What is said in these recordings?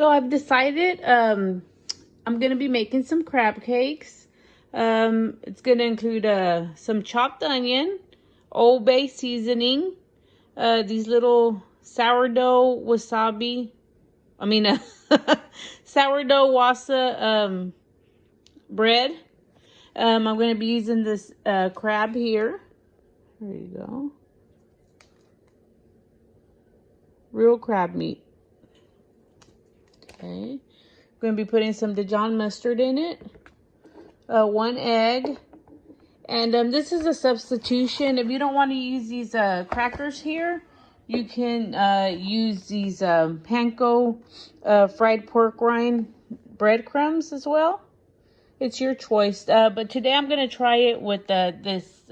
So I've decided I'm going to be making some crab cakes. It's going to include some chopped onion, Old Bay seasoning, these little sourdough wasabi, sourdough wasa bread. I'm going to be using this crab here. There you go. Real crab meat. Okay. I'm going to be putting some Dijon mustard in it. 1 egg. And this is a substitution. If you don't want to use these crackers here, you can use these panko fried pork rind breadcrumbs as well. It's your choice. But today I'm going to try it with this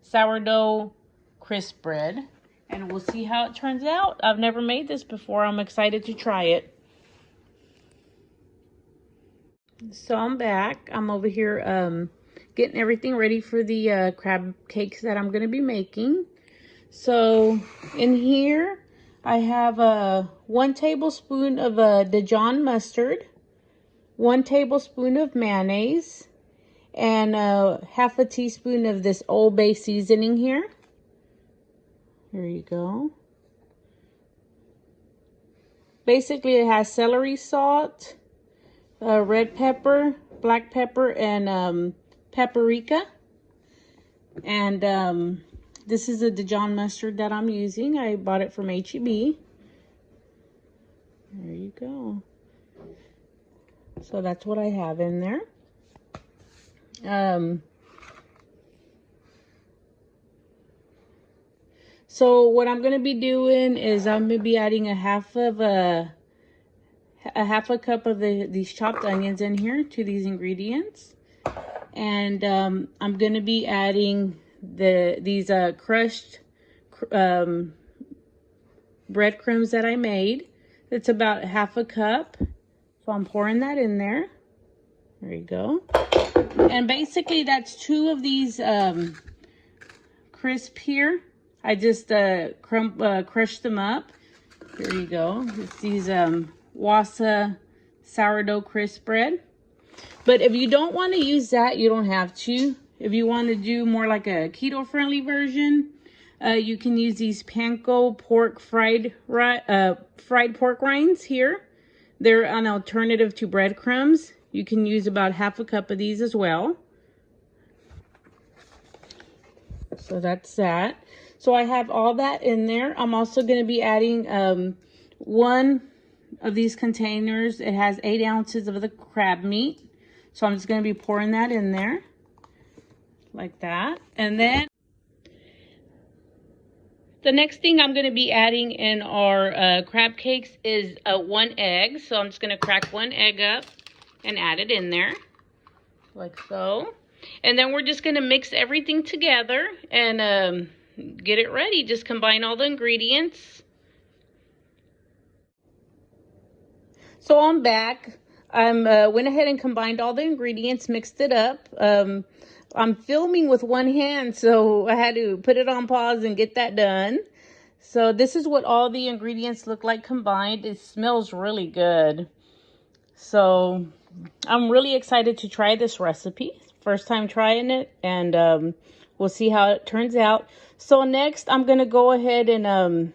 sourdough crisp bread. And we'll see how it turns out. I've never made this before. I'm excited to try it. So I'm back. I'm over here getting everything ready for the crab cakes that I'm going to be making. So in here, I have 1 tablespoon of Dijon mustard, 1 tablespoon of mayonnaise, and half a teaspoon of this Old Bay seasoning here. Here you go. Basically, it has celery salt, red pepper, black pepper, and paprika. And this is the Dijon mustard that I'm using. I bought it from H-E-B. There you go. So that's what I have in there. So what I'm going to be doing is I'm going to be adding a half a cup of these chopped onions in here to these ingredients. And I'm going to be adding these crushed breadcrumbs that I made. It's about half a cup. So I'm pouring that in there. There you go. And basically that's 2 of these crisp here. I just crushed them up. Here you go. It's these Wasa sourdough crisp bread. But if you don't want to use that, you don't have to. If you want to do more like a keto-friendly version, you can use these panko pork fried pork rinds here. They're an alternative to breadcrumbs. You can use about half a cup of these as well. So that's that. So I have all that in there. I'm also going to be adding 1 of these containers. It has 8 ounces of the crab meat. So I'm just going to be pouring that in there. Like that. And then the next thing I'm going to be adding in our crab cakes is 1 egg. So I'm just going to crack 1 egg up and add it in there. Like so. And then we're just going to mix everything together and get it ready. Just combine all the ingredients. So I'm back. I went ahead and combined all the ingredients, mixed it up. I'm filming with 1 hand, so I had to put it on pause and get that done. So this is what all the ingredients look like combined. It smells really good. So I'm really excited to try this recipe. First time trying it, and we'll see how it turns out. So next, I'm going to go ahead and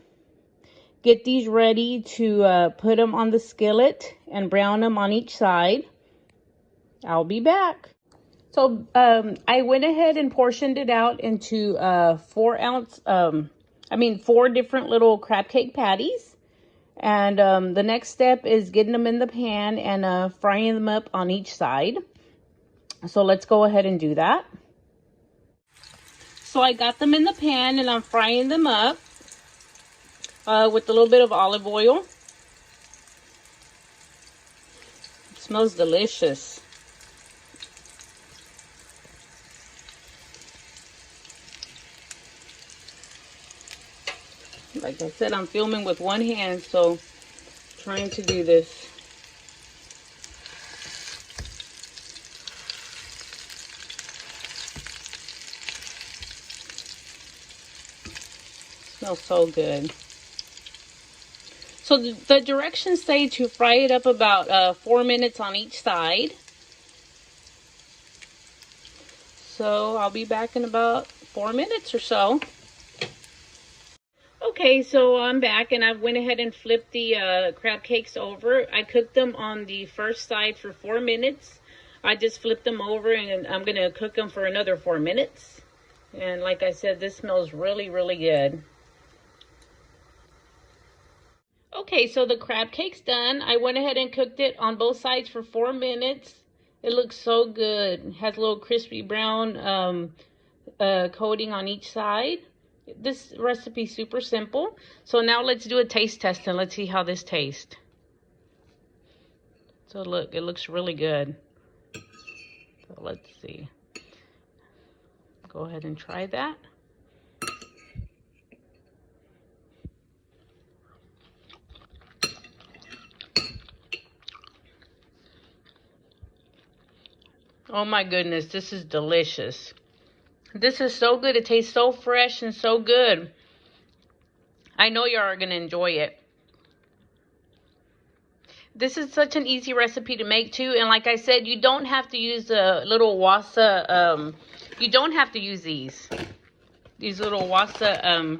get these ready to put them on the skillet and brown them on each side. I'll be back. So I went ahead and portioned it out into 4 different little crab cake patties. And the next step is getting them in the pan and frying them up on each side. So let's go ahead and do that. So I got them in the pan and I'm frying them up with a little bit of olive oil. It smells delicious. Like I said, I'm filming with 1 hand, so trying to do this. Smells so good. So the directions say to fry it up about 4 minutes on each side. So I'll be back in about 4 minutes or so. Okay, so I'm back and I went ahead and flipped the crab cakes over. I cooked them on the first side for 4 minutes. I just flipped them over and I'm going to cook them for another 4 minutes. And like I said, this smells really, really good. Okay, so the crab cake's done. I went ahead and cooked it on both sides for 4 minutes. It looks so good. It has a little crispy brown coating on each side. This recipe is super simple. So now let's do a taste test and let's see how this tastes. So look, it looks really good. So let's see. Go ahead and try that. Oh my goodness, this is delicious. This is so good. It tastes so fresh and so good. I know y'all are going to enjoy it. This is such an easy recipe to make too. And like I said, you don't have to use the little wasa. You don't have to use these little wasa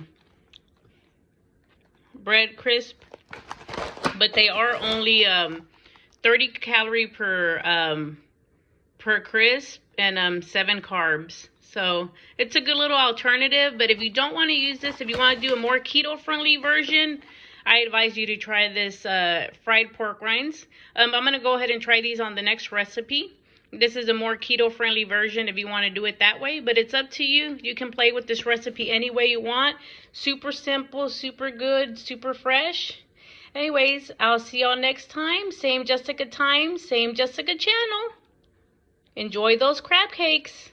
bread crisp. But they are only 30 calorie per crisp and 7 carbs. So it's a good little alternative. But if you don't want to use this, if you want to do a more keto friendly version, I advise you to try this fried pork rinds. I'm going to go ahead and try these on the next recipe. This is a more keto friendly version if you want to do it that way, but it's up to you. You can play with this recipe any way you want. Super simple, super good, super fresh. Anyways, I'll see y'all next time. Same Jessica time, same Jessica channel. Enjoy those crab cakes.